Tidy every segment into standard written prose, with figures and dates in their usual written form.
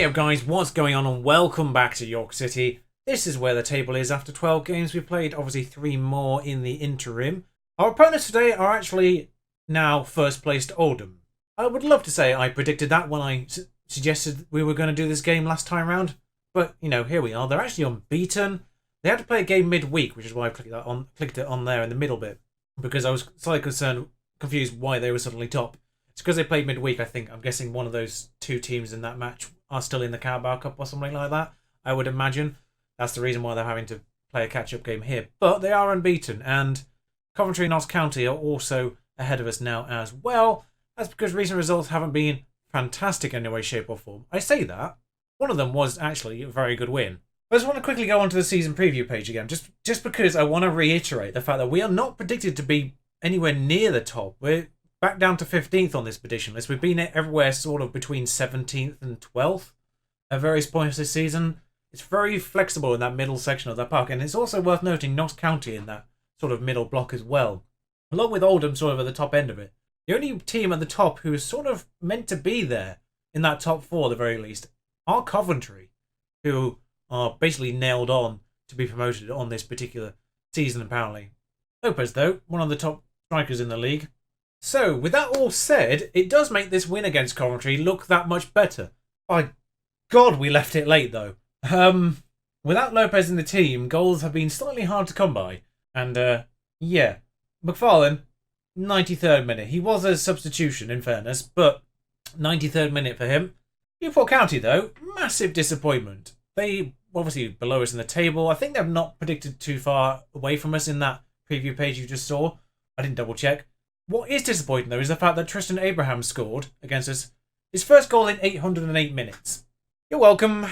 up guys, what's going on and welcome back to York City. This is where the table is after 12 games we've played, obviously 3 more in the interim. Our opponents today are actually now first placed Oldham. I would love to say I predicted that when I suggested we were going to do this game last time round, but you know, here we are. They're actually unbeaten. They had to play a game midweek, which is why I clicked it on there in the middle bit, because I was slightly confused why they were suddenly top. It's because they played midweek, I think. I'm guessing one of those two teams in that match are still in the Carabao Cup or something like that, I would imagine. That's the reason why they're having to play a catch-up game here. But they are unbeaten, and Coventry and Notts County are also ahead of us now as well. That's because recent results haven't been fantastic in any way, shape or form. I say that. One of them was actually a very good win. I just want to quickly go onto the season preview page again, just because I want to reiterate the fact that we are not predicted to be anywhere near the top. We're back down to 15th on this prediction list. We've been everywhere sort of between 17th and 12th at various points this season. It's very flexible in that middle section of that park, and it's also worth noting Notts County in that sort of middle block as well, along with Oldham sort of at the top end of it. The only team at the top who is sort of meant to be there in that top 4 at the very least are Coventry, who are basically nailed on to be promoted on this particular season apparently. Lopez, though, one of the top strikers in the league. So, with that all said, it does make this win against Coventry look that much better. By God, we left it late, though. Without Lopez in the team, goals have been slightly hard to come by. And, yeah. McFarlane, 93rd minute. He was a substitution, in fairness, but 93rd minute for him. Newport County, though, massive disappointment. They obviously below us in the table. I think they're not predicted too far away from us in that preview page you just saw. I didn't double check. What is disappointing, though, is the fact that Tristan Abraham scored against us his first goal in 808 minutes. You're welcome.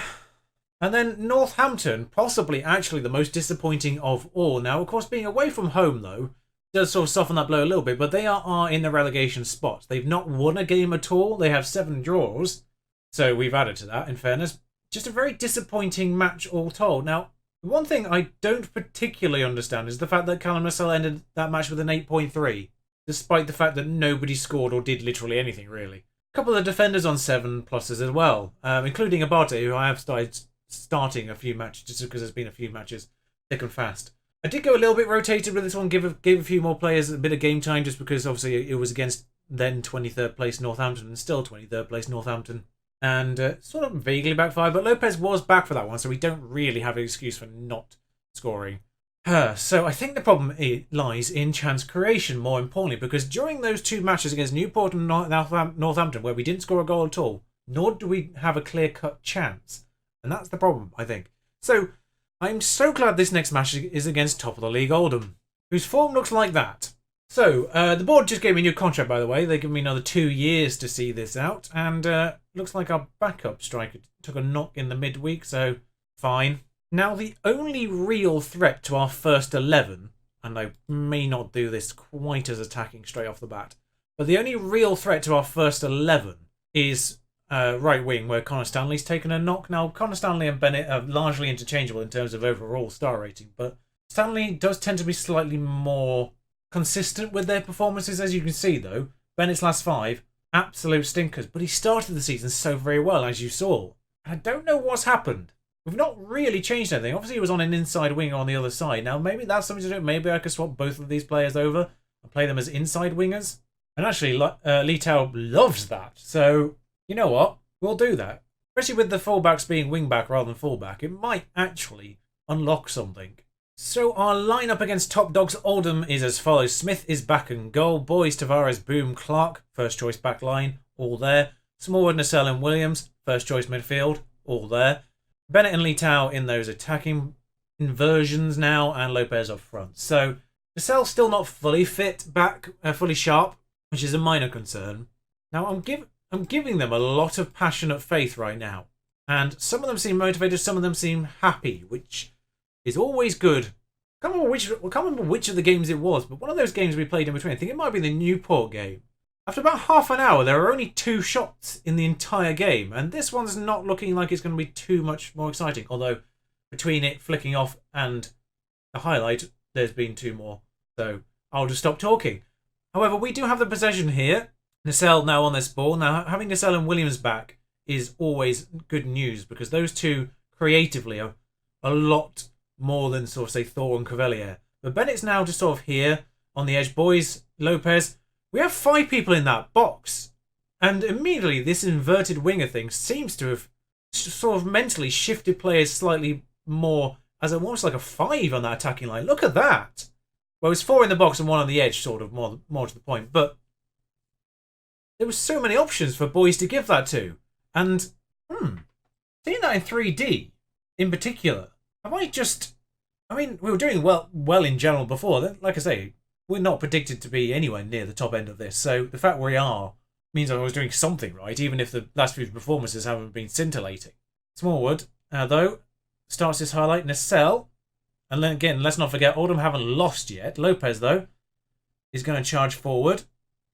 And then Northampton, possibly actually the most disappointing of all. Now, of course, being away from home, though, does sort of soften that blow a little bit, but they are in the relegation spot. They've not won a game at all. They have 7 draws, so we've added to that, in fairness. Just a very disappointing match all told. Now, one thing I don't particularly understand is the fact that Callum Russell ended that match with an 8.3. Despite the fact that nobody scored or did literally anything, really. A couple of defenders on 7 pluses as well, including Abate, who I have started starting a few matches, just because there's been a few matches thick and fast. I did go a little bit rotated with this one, gave a few more players a bit of game time, just because obviously it was against then 23rd place Northampton, and still 23rd place Northampton. And sort of vaguely backfired, but Lopez was back for that one, so we don't really have an excuse for not scoring. So I think the problem lies in chance creation, more importantly, because during those 2 matches against Newport and Northampton, where we didn't score a goal at all, nor do we have a clear-cut chance. And that's the problem, I think. So I'm so glad this next match is against top of the league Oldham, whose form looks like that. So the board just gave me a new contract, by the way. They give me another 2 years to see this out, and looks like our backup striker took a knock in the midweek, so fine. Now, the only real threat to our first 11, and I may not do this quite as attacking straight off the bat, but the only real threat to our first 11 is right wing, where Connor Stanley's taken a knock. Now, Connor Stanley and Bennett are largely interchangeable in terms of overall star rating, but Stanley does tend to be slightly more consistent with their performances, as you can see, though. Bennett's last 5, absolute stinkers, but he started the season so very well, as you saw. I don't know what's happened. We've not really changed anything. Obviously, he was on an inside wing on the other side. Now, maybe that's something to do. Maybe I could swap both of these players over and play them as inside wingers. And actually, Lee Tao loves that. So, you know what? We'll do that. Especially with the fullbacks being wing-back rather than fullback. It might actually unlock something. So, our lineup against top dogs Oldham is as follows. Smith is back in goal. Boys, Tavares, Boom, Clark. First choice back line. All there. Smallwood, Nassel and Williams. First choice midfield. All there. Bennett and Lee Tao in those attacking inversions now, and Lopez up front. So, Nassel still not fully fit, back fully sharp, which is a minor concern. Now, I'm giving them a lot of passionate faith right now, and some of them seem motivated, some of them seem happy, which is always good. I can't remember which of the games it was, but one of those games we played in between, I think it might be the Newport game. After about half an hour, there are only 2 shots in the entire game, and this one's not looking like it's going to be too much more exciting, although between it flicking off and the highlight, there's been 2 more, so I'll just stop talking. However, we do have the possession here. Nassel now on this ball. Now, having Nassel and Williams back is always good news because those two creatively are a lot more than sort of say Thor and Cavalier. But Bennett's now just sort of here on the edge. Boys, Lopez, we have 5 people in that box. And immediately this inverted winger thing seems to have sort of mentally shifted players slightly more as almost like a 5 on that attacking line. Look at that. Well, it's 4 in the box and 1 on the edge, sort of, more to the point. But there were so many options for boys to give that to. And, seeing that in 3D, in particular, I mean, we were doing well in general before. Like I say, we're not predicted to be anywhere near the top end of this. So the fact we are means I was doing something right, even if the last few performances haven't been scintillating. Smallwood, though, starts his highlight. Nacelle. And then again, let's not forget, Oldham haven't lost yet. Lopez, though, is going to charge forward.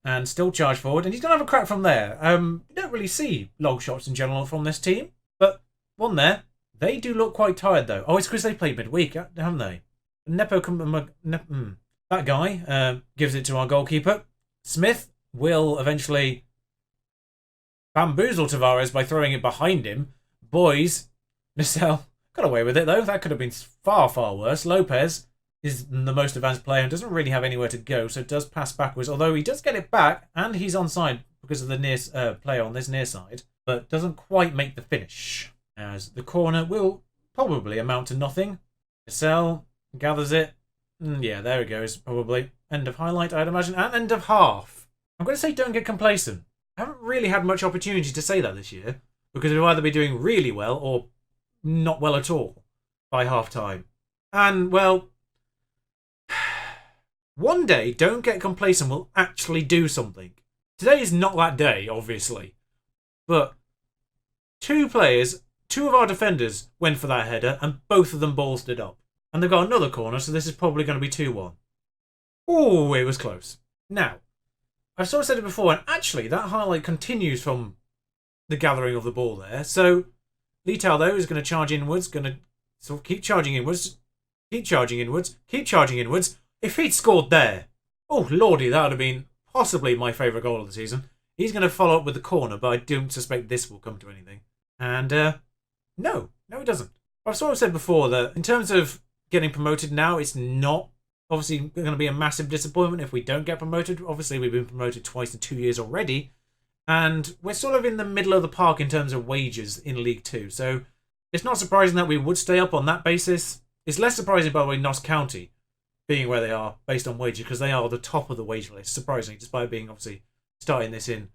And still charge forward. And he's going to have a crack from there. You don't really see long shots in general from this team. But one there. They do look quite tired, though. Oh, it's because they played midweek, haven't they? That guy gives it to our goalkeeper. Smith will eventually bamboozle Tavares by throwing it behind him. Boys, Nacelle got away with it, though. That could have been far, far worse. Lopez is the most advanced player and doesn't really have anywhere to go, so does pass backwards. Although he does get it back, and he's onside because of the near player on this near side, but doesn't quite make the finish. As the corner will probably amount to nothing. Nacelle gathers it. Yeah, there it goes, probably. End of highlight, I'd imagine, and end of half. I'm going to say don't get complacent. I haven't really had much opportunity to say that this year, because we'll either be doing really well or not well at all by half-time. And, well, one day, don't get complacent will actually do something. Today is not that day, obviously, but 2 players... 2 of our defenders went for that header, and both of them ballsed it up. And they've got another corner, so this is probably going to be 2-1. Oh, it was close. Now, I've sort of said it before, and actually, that highlight continues from the gathering of the ball there. So, Lital, though, is going to charge inwards, going to sort of keep charging inwards, keep charging inwards, keep charging inwards. If he'd scored there, oh, lordy, that would have been possibly my favourite goal of the season. He's going to follow up with the corner, but I don't suspect this will come to anything. And, no, it doesn't. I've sort of said before that in terms of getting promoted now, it's not obviously going to be a massive disappointment if we don't get promoted. Obviously, we've been promoted twice in 2 years already, and we're sort of in the middle of the park in terms of wages in League 2. So it's not surprising that we would stay up on that basis. It's less surprising, by the way, Notts County being where they are based on wages, because they are the top of the wage list, surprisingly, despite being obviously starting this in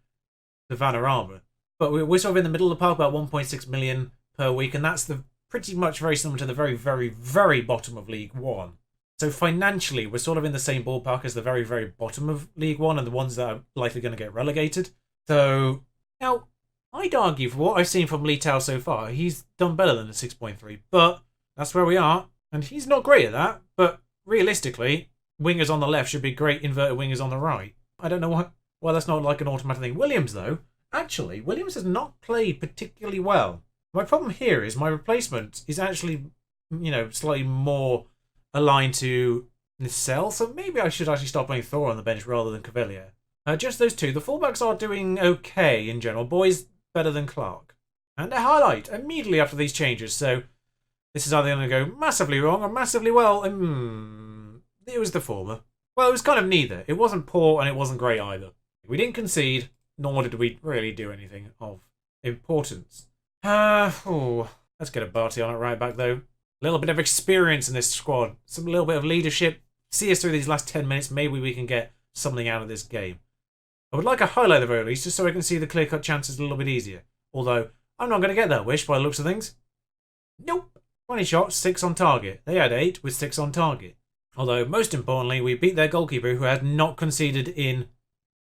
the Vanarama. But we're sort of in the middle of the park, about 1.6 million per week, and that's pretty much very similar to the very, very, very bottom of League 1. So financially, we're sort of in the same ballpark as the very, very bottom of League 1 and the ones that are likely going to get relegated. So, now, I'd argue for what I've seen from Lital so far, he's done better than a 6.3, but that's where we are, and he's not great at that, but realistically, wingers on the left should be great inverted wingers on the right. I don't know why that's not like an automatic thing. Williams, though, actually, Williams has not played particularly well. My problem here is my replacement is actually, slightly more aligned to Nacelle, so maybe I should actually start playing Thor on the bench rather than Cavalier. Just those 2. The fullbacks are doing okay in general. Boys, better than Clark. And a highlight immediately after these changes, so this is either going to go massively wrong or massively well. It was the former. Well, it was kind of neither. It wasn't poor and it wasn't great either. We didn't concede, nor did we really do anything of importance. Let's get a Barty on it right back, though. A little bit of experience in this squad. A little bit of leadership. See us through these last 10 minutes. Maybe we can get something out of this game. I would like a highlight at the very least, just so I can see the clear-cut chances a little bit easier. Although, I'm not going to get that wish by the looks of things. Nope. 20 shots, 6 on target. They had 8 with 6 on target. Although, most importantly, we beat their goalkeeper, who had not conceded in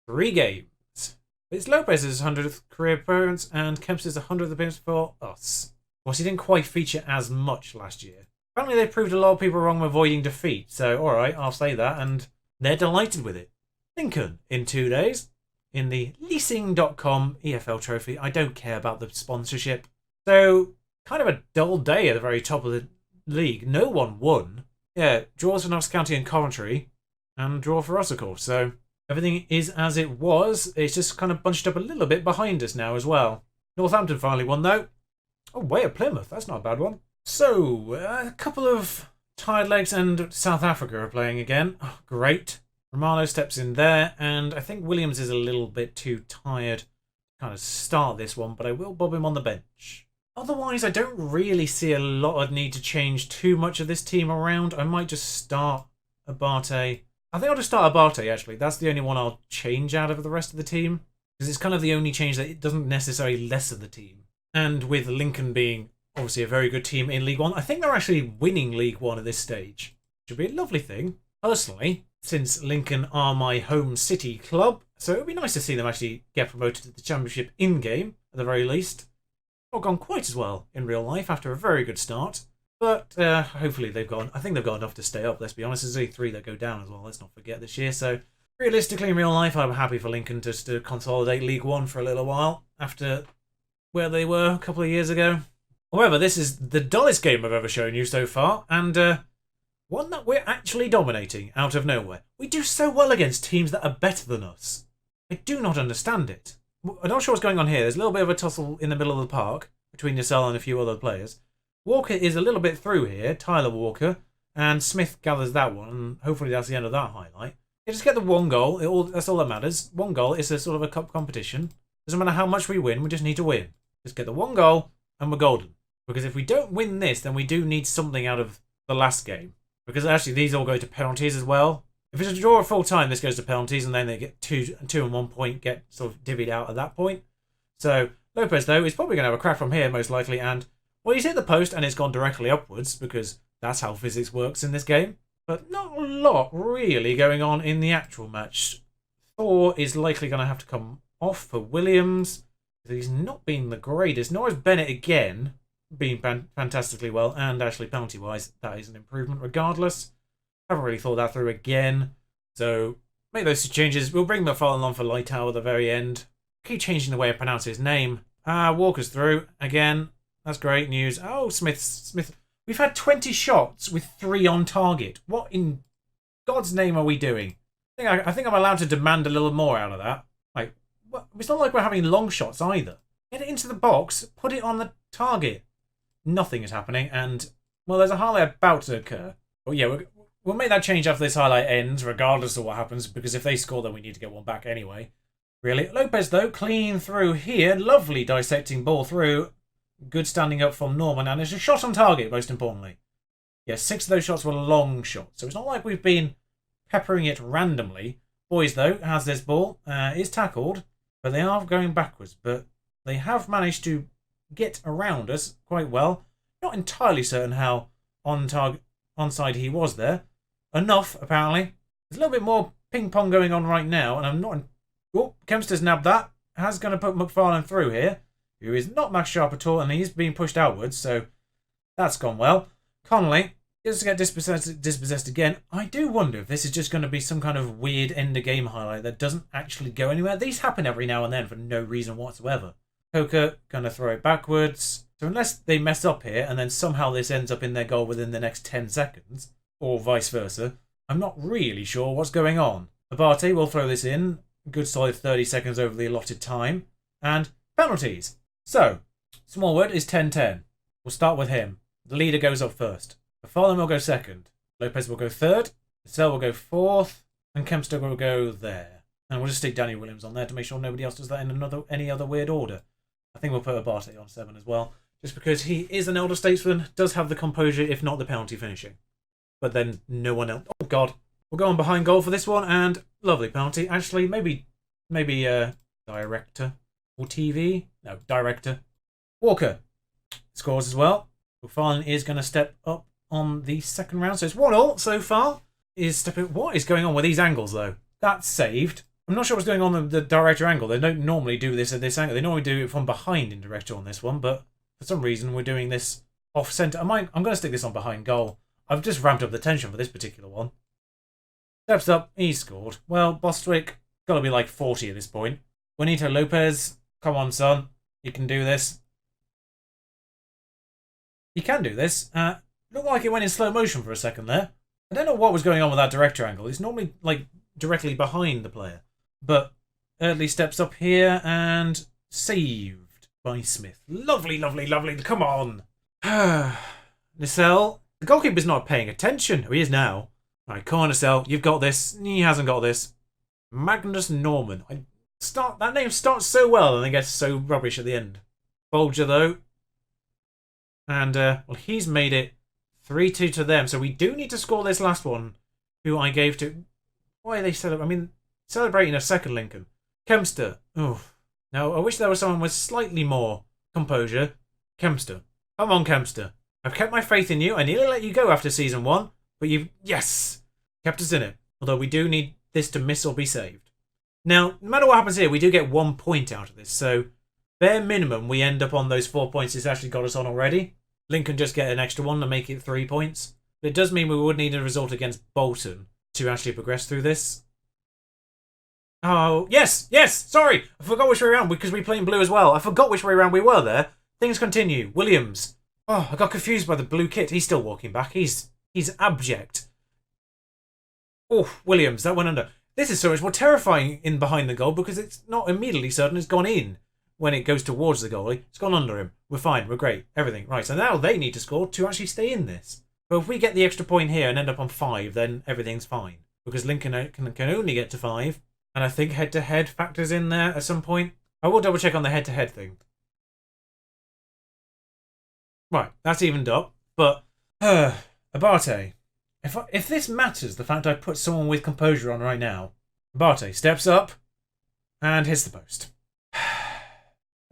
3 games. It's Lopez's 100th career appearance and Kemp's 100th appearance for us. Of course, he didn't quite feature as much last year. Apparently, they proved a lot of people wrong avoiding defeat, so alright, I'll say that, and they're delighted with it. Lincoln, in 2 days, in the leasing.com EFL trophy. I don't care about the sponsorship. So, kind of a dull day at the very top of the league. No one won. Yeah, draws for Notts County and Coventry, and draw for us, of course, so... everything is as it was. It's just kind of bunched up a little bit behind us now as well. Northampton finally won, though. Oh, way at Plymouth. That's not a bad one. So, a couple of tired legs and South Africa are playing again. Oh, great. Romano steps in there, and I think Williams is a little bit too tired to kind of start this one, but I will bob him on the bench. Otherwise, I don't really see a lot of need to change too much of this team around. I might just start Abate. I think I'll just start Abate, actually. That's the only one I'll change out of the rest of the team, because it's kind of the only change that it doesn't necessarily lessen the team. And with Lincoln being obviously a very good team in League One, I think they're actually winning League One at this stage, which would be a lovely thing. Personally, since Lincoln are my home city club, so it would be nice to see them actually get promoted to the Championship in-game, at the very least. Not gone quite as well in real life after a very good start, but hopefully I think they've got enough to stay up, let's be honest. There's only 3 that go down as well, let's not forget this year, so realistically in real life I'm happy for Lincoln just to consolidate League One for a little while after where they were a couple of years ago. However, this is the dullest game I've ever shown you so far, and one that we're actually dominating out of nowhere. We do so well against teams that are better than us. I do not understand it. I'm not sure what's going on here. There's a little bit of a tussle in the middle of the park between Yassel and a few other players. Walker is a little bit through here, Tyler Walker, and Smith gathers that one, and hopefully that's the end of that highlight. They just get the 1 goal, that's all that matters. 1 goal is a sort of a cup competition. Doesn't matter how much we win, we just need to win. Just get the 1 goal, and we're golden. Because if we don't win this, then we do need something out of the last game. Because actually, these all go to penalties as well. If it's a draw at full time, this goes to penalties, and then they get 2 and 1 point get sort of divvied out at that point. So Lopez, though, is probably going to have a crack from here, most likely, and well, he's hit the post and it's gone directly upwards, because that's how physics works in this game. But not a lot really going on in the actual match. Thor is likely going to have to come off for Williams. He's not been the greatest, nor has Bennett again been fantastically well, and actually penalty-wise, that is an improvement regardless. Haven't really thought that through again, so make those 2 changes. We'll bring McFarlane on for Lightower at the very end. Keep changing the way I pronounce his name. Walker's through again. That's great news. Oh, Smith. We've had 20 shots with 3 on target. What in God's name are we doing? I think I'm allowed to demand a little more out of that. Like, well, it's not like we're having long shots either. Get it into the box, put it on the target. Nothing is happening, and well, there's a highlight about to occur. But yeah, we'll make that change after this highlight ends, regardless of what happens, because if they score, then we need to get one back anyway. Really, Lopez though, clean through here, lovely dissecting ball through. Good standing up from Norman, and it's a shot on target, most importantly. Yeah, 6 of those shots were long shots, so it's not like we've been peppering it randomly. Boys, though, has this ball, is tackled, but they are going backwards, but they have managed to get around us quite well. Not entirely certain how onside he was there. Enough, apparently. There's a little bit more ping-pong going on right now, and I'm not... Oh, Kempster's nabbed that. Has going to put McFarlane through here, who is not match sharp at all, and he's being pushed outwards, so that's gone well. Connolly is to get dispossessed again. I do wonder if this is just going to be some kind of weird end-of-game highlight that doesn't actually go anywhere. These happen every now and then for no reason whatsoever. Coker going to throw it backwards. So unless they mess up here and then somehow this ends up in their goal within the next 10 seconds, or vice versa, I'm not really sure what's going on. Abate will throw this in. Good solid 30 seconds over the allotted time. And penalties. So, Smallwood is 10-10. We'll start with him. The leader goes up first. McFarlane will go second. Lopez will go third. Yassel will go fourth. And Kempster will go there. And we'll just stick Danny Williams on there to make sure nobody else does that in any other weird order. I think we'll put Abate on 7 as well. Just because he is an elder statesman, does have the composure, if not the penalty finishing. But then no one else... Oh, God. We'll go on behind goal for this one, and lovely penalty. Actually, maybe director or TV? No, director. Walker scores as well. McFarlane is going to step up on the second round, so it's 1-1 so far. What is going on with these angles, though? That's saved. I'm not sure what's going on with the director angle. They don't normally do this at this angle. They normally do it from behind in director on this one, but for some reason we're doing this off-centre. I'm going to stick this on behind goal. I've just ramped up the tension for this particular one. Steps up, he scored. Well, Bostwick, got to be like 40 at this point. Juanito Lopez, come on, son. You can do this. You can do this. Looked like it went in slow motion for a second there. I don't know what was going on with that director angle. It's normally like directly behind the player. But Eardley steps up here and saved. by Smith. Lovely, lovely, lovely. Come on. Nacelle. The goalkeeper's not paying attention. Oh, he is now. Right, come on, Nacelle. You've got this. He hasn't got this. Magnus Norman. That name starts so well and then gets so rubbish at the end. Bolger, though. And, well, he's made it 3-2 to them. So we do need to score this last one, who I gave to... Why are they celebrating a second Lincoln. Kempster. Oof. Now, I wish there was someone with slightly more composure. Kempster. Come on, Kempster. I've kept my faith in you. I nearly let you go after season 1, but you've... Yes! Kept us in it. Although we do need this to miss or be saved. Now, no matter what happens here, we do get 1 point out of this, so bare minimum, we end up on those 4 points it's actually got us on already. Lincoln just get an extra one to make it 3 points. But it does mean we would need a result against Bolton to actually progress through this. Oh, yes, sorry, I forgot which way around, because we play in blue as well. I forgot which way around we were there. Things continue. Williams. Oh, I got confused by the blue kit. He's still walking back. He's abject. Oh, Williams, that went under. This is so much more terrifying in behind the goal because it's not immediately certain it's gone in when it goes towards the goalie. It's gone under him. We're fine. We're great. Everything. Right, so now they need to score to actually stay in this. But if we get the extra point here and end up on 5, then everything's fine. Because Lincoln can only get to 5. And I think head-to-head factors in there at some point. I will double-check on the head-to-head thing. Right, that's evened up. But, Abate. If this matters, the fact I put someone with composure on right now. Abate steps up and hits the post.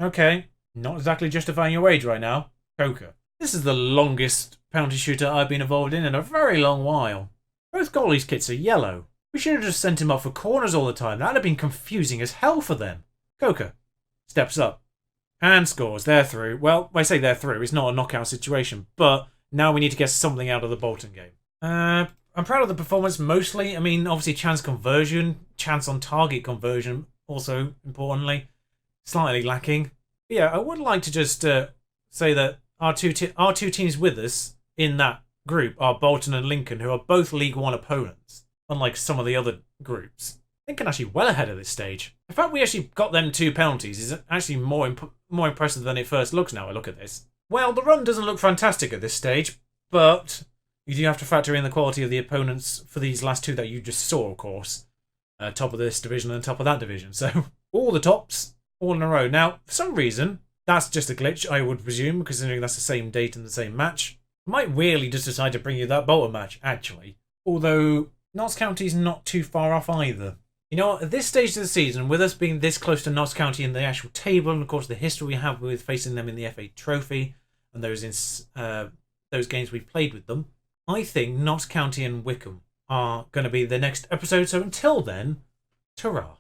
Okay, not exactly justifying your wage right now. Coker. This is the longest penalty shooter I've been involved in a very long while. Both goalies' kits are yellow. We should have just sent him off for corners all the time. That'd have been confusing as hell for them. Coker steps up and scores. They're through. Well, I say they're through. It's not a knockout situation, but now we need to get something out of the Bolton game. I'm proud of the performance mostly. I mean, obviously chance conversion, chance on target conversion, also importantly, slightly lacking. But yeah, I would like to just say that our two teams with us in that group are Bolton and Lincoln, who are both League One opponents. Unlike some of the other groups. Lincoln actually well ahead of this stage. The fact we actually got them 2 penalties is actually more impressive than it first looks now I look at this. Well, the run doesn't look fantastic at this stage, but you do have to factor in the quality of the opponents for these last 2 that you just saw, of course. Top of this division and top of that division. So, all the tops, all in a row. Now, for some reason, that's just a glitch, I would presume, considering that's the same date and the same match. I might really just decide to bring you that Bolton match, actually. Although... Notts County's not too far off either. You know, at this stage of the season, with us being this close to Notts County in the actual table, and of course the history we have with facing them in the FA Trophy, and those games we've played with them, I think Notts County and Wycombe are going to be the next episode. So until then, ta-ra.